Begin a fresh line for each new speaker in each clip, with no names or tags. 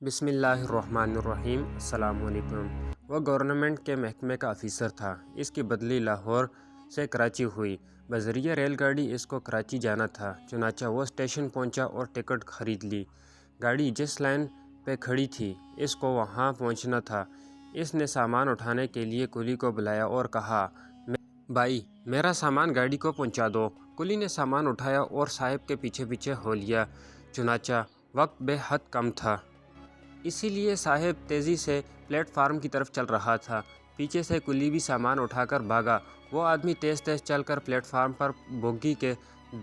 بسم اللہ الرحمن الرحیم۔ السلام علیکم۔ وہ گورنمنٹ کے محکمے کا آفیسر تھا۔ اس کی بدلی لاہور سے کراچی ہوئی۔ بذریعہ ریل گاڑی اس کو کراچی جانا تھا، چنانچہ وہ اسٹیشن پہنچا اور ٹکٹ خرید لی۔ گاڑی جس لائن پہ کھڑی تھی اس کو وہاں پہنچنا تھا۔ اس نے سامان اٹھانے کے لیے کلی کو بلایا اور کہا، بھائی میرا سامان گاڑی کو پہنچا دو۔ کلی نے سامان اٹھایا اور صاحب کے پیچھے پیچھے ہو لیا، چنانچہ وقت بے حد کم تھا، اسی لیے صاحب تیزی سے پلیٹ فارم کی طرف چل رہا تھا۔ پیچھے سے کلی بھی سامان اٹھا کر بھاگا۔ وہ آدمی تیز تیز چل کر پلیٹ فارم پر بوگی کے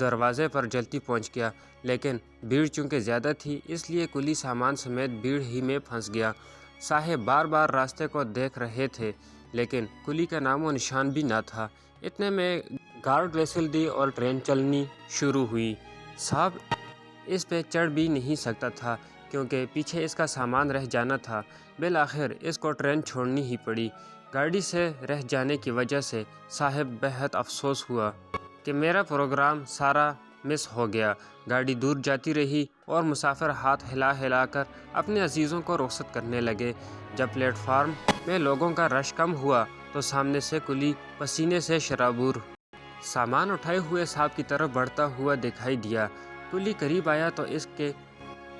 دروازے پر جلدی پہنچ گیا، لیکن بھیڑ چونکہ زیادہ تھی اس لیے کلی سامان سمیت بھیڑ ہی میں پھنس گیا۔ صاحب بار بار راستے کو دیکھ رہے تھے لیکن کلی کا نام و نشان بھی نہ تھا۔ اتنے میں گارڈ ویسل دی اور ٹرین چلنی شروع ہوئی۔ صاحب اس پہ چڑھ بھی نہیں سکتا تھا کیونکہ پیچھے اس کا سامان رہ جانا تھا۔ بالآخر اس کو ٹرین چھوڑنی ہی پڑی۔ گاڑی سے رہ جانے کی وجہ سے صاحب بہت افسوس ہوا کہ میرا پروگرام سارا مس ہو گیا۔ گاڑی دور جاتی رہی اور مسافر ہاتھ ہلا ہلا کر اپنے عزیزوں کو رخصت کرنے لگے۔ جب پلیٹ فارم میں لوگوں کا رش کم ہوا تو سامنے سے کلی پسینے سے شرابور سامان اٹھائے ہوئے صاحب کی طرف بڑھتا ہوا دکھائی دیا۔ کلی قریب آیا تو اس کے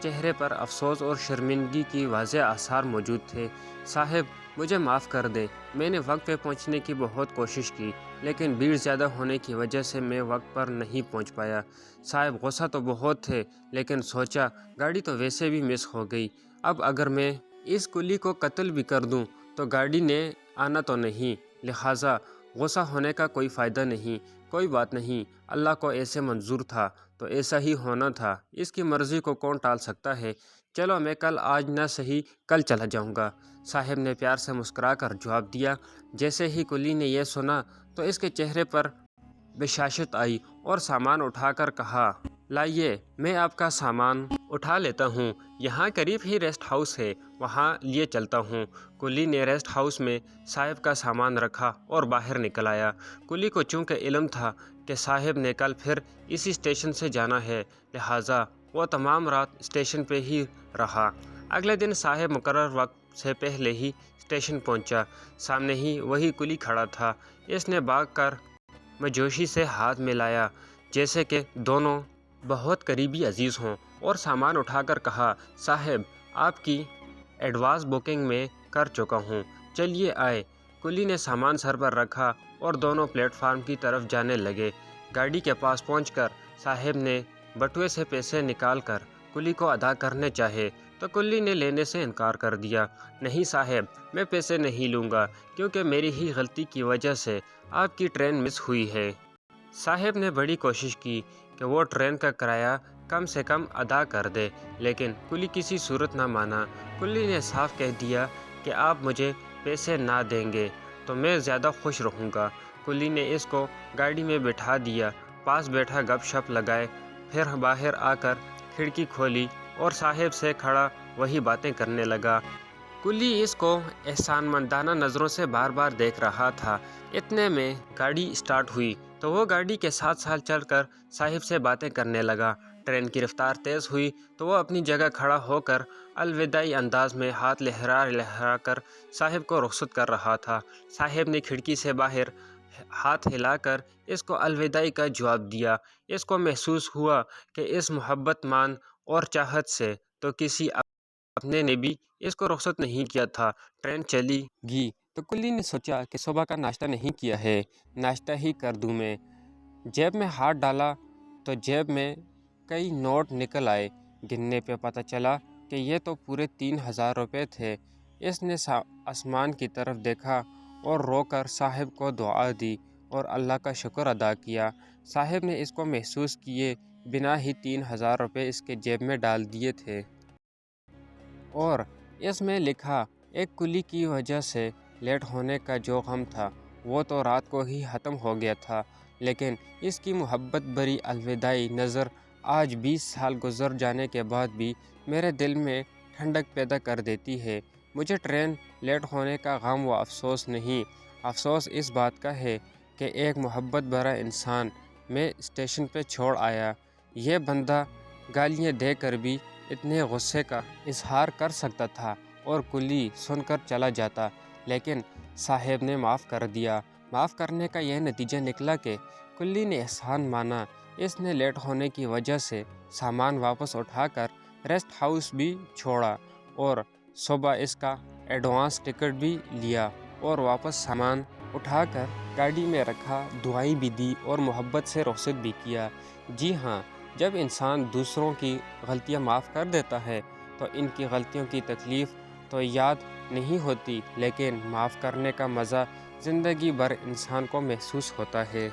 چہرے پر افسوس اور شرمندگی کی واضح آثار موجود تھے۔ صاحب مجھے معاف کر دیں، میں نے وقت پہ پہنچنے کی بہت کوشش کی لیکن بھیڑ زیادہ ہونے کی وجہ سے میں وقت پر نہیں پہنچ پایا۔ صاحب غصہ تو بہت تھے لیکن سوچا گاڑی تو ویسے بھی مس ہو گئی، اب اگر میں اس کلی کو قتل بھی کر دوں تو گاڑی نے آنا تو نہیں، لہٰذا غصہ ہونے کا کوئی فائدہ نہیں۔ کوئی بات نہیں، اللہ کو ایسے منظور تھا تو ایسا ہی ہونا تھا، اس کی مرضی کو کون ٹال سکتا ہے۔ چلو میں کل آج نہ سہی کل چلا جاؤں گا، صاحب نے پیار سے مسکرا کر جواب دیا۔ جیسے ہی کلی نے یہ سنا تو اس کے چہرے پر بشاشت آئی اور سامان اٹھا کر کہا، لائیے میں آپ کا سامان اٹھا لیتا ہوں، یہاں قریب ہی ریسٹ ہاؤس ہے، وہاں لیے چلتا ہوں۔ کلی نے ریسٹ ہاؤس میں صاحب کا سامان رکھا اور باہر نکل آیا۔ کلی کو چونکہ علم تھا کہ صاحب نے کل پھر اسی اسٹیشن سے جانا ہے، لہٰذا وہ تمام رات اسٹیشن پہ ہی رہا۔ اگلے دن صاحب مقرر وقت سے پہلے ہی اسٹیشن پہنچا۔ سامنے ہی وہی کلی کھڑا تھا۔ اس نے بھاگ کر مجوشی سے ہاتھ ملایا جیسے کہ دونوں بہت قریبی عزیز ہوں اور سامان اٹھا کر کہا، صاحب آپ کی ایڈوانس بکنگ میں کر چکا ہوں، چلیے آئے۔ کلی نے سامان سر پر رکھا اور دونوں پلیٹ فارم کی طرف جانے لگے۔ گاڑی کے پاس پہنچ کر صاحب نے بٹوے سے پیسے نکال کر کلی کو ادا کرنے چاہے تو کلی نے لینے سے انکار کر دیا۔ نہیں صاحب میں پیسے نہیں لوں گا کیونکہ میری ہی غلطی کی وجہ سے آپ کی ٹرین مس ہوئی ہے۔ صاحب نے بڑی کوشش کی کہ وہ ٹرین کا کرایہ کم سے کم ادا کر دے لیکن کلی کسی صورت نہ مانا۔ کلی نے صاف کہہ دیا کہ آپ مجھے پیسے نہ دیں گے تو میں زیادہ خوش رہوں گا۔ کلی نے اس کو گاڑی میں بٹھا دیا، پاس بیٹھا گپ شپ لگائے، پھر باہر آ کر کھڑکی کھولی اور صاحب سے کھڑا وہی باتیں کرنے لگا۔ کلی اس کو احسان مندانہ نظروں سے بار بار دیکھ رہا تھا۔ اتنے میں گاڑی اسٹارٹ ہوئی تو وہ گاڑی کے ساتھ ساتھ چل کر صاحب سے باتیں کرنے لگا۔ ٹرین کی رفتار تیز ہوئی تو وہ اپنی جگہ کھڑا ہو کر الوداعی انداز میں ہاتھ لہرا لہرا کر صاحب کو رخصت کر رہا تھا۔ صاحب نے کھڑکی سے باہر ہاتھ ہلا کر اس کو الوداعی کا جواب دیا۔ اس کو محسوس ہوا کہ اس محبت مان اور چاہت سے تو کسی اپنے نے بھی اس کو رخصت نہیں کیا تھا۔ ٹرین چلی گی تو کلی نے سوچا کہ صبح کا ناشتہ نہیں کیا ہے، ناشتہ ہی کر دوں میں۔ جیب میں ہاتھ ڈالا تو جیب میں کئی نوٹ نکل آئے۔ گننے پہ پتہ چلا کہ یہ تو پورے 3000 روپے تھے۔ اس نے آسمان کی طرف دیکھا اور رو کر صاحب کو دعا دی اور اللہ کا شکر ادا کیا۔ صاحب نے اس کو محسوس کیے بنا ہی 3000 روپے اس کے جیب میں ڈال دیے تھے اور اس میں لکھا، ایک کلی کی وجہ سے لیٹ ہونے کا جو غم تھا وہ تو رات کو ہی ختم ہو گیا تھا، لیکن اس کی محبت بھری الوداعی نظر آج 20 سال گزر جانے کے بعد بھی میرے دل میں ٹھنڈک پیدا کر دیتی ہے۔ مجھے ٹرین لیٹ ہونے کا غم و افسوس نہیں، افسوس اس بات کا ہے کہ ایک محبت بھرا انسان میں اسٹیشن پہ چھوڑ آیا۔ یہ بندہ گالیاں دے کر بھی اتنے غصے کا اظہار کر سکتا تھا اور کلی سن کر چلا جاتا، لیکن صاحب نے معاف کر دیا۔ معاف کرنے کا یہ نتیجہ نکلا کہ کلی نے احسان مانا۔ اس نے لیٹ ہونے کی وجہ سے سامان واپس اٹھا کر ریسٹ ہاؤس بھی چھوڑا اور صبح اس کا ایڈوانس ٹکٹ بھی لیا اور واپس سامان اٹھا کر گاڑی میں رکھا، دعائیں بھی دی اور محبت سے رخصت بھی کیا۔ جی ہاں، جب انسان دوسروں کی غلطیاں معاف کر دیتا ہے تو ان کی غلطیوں کی تکلیف تو یاد نہیں ہوتی، لیکن معاف کرنے کا مزہ زندگی بھر انسان کو محسوس ہوتا ہے۔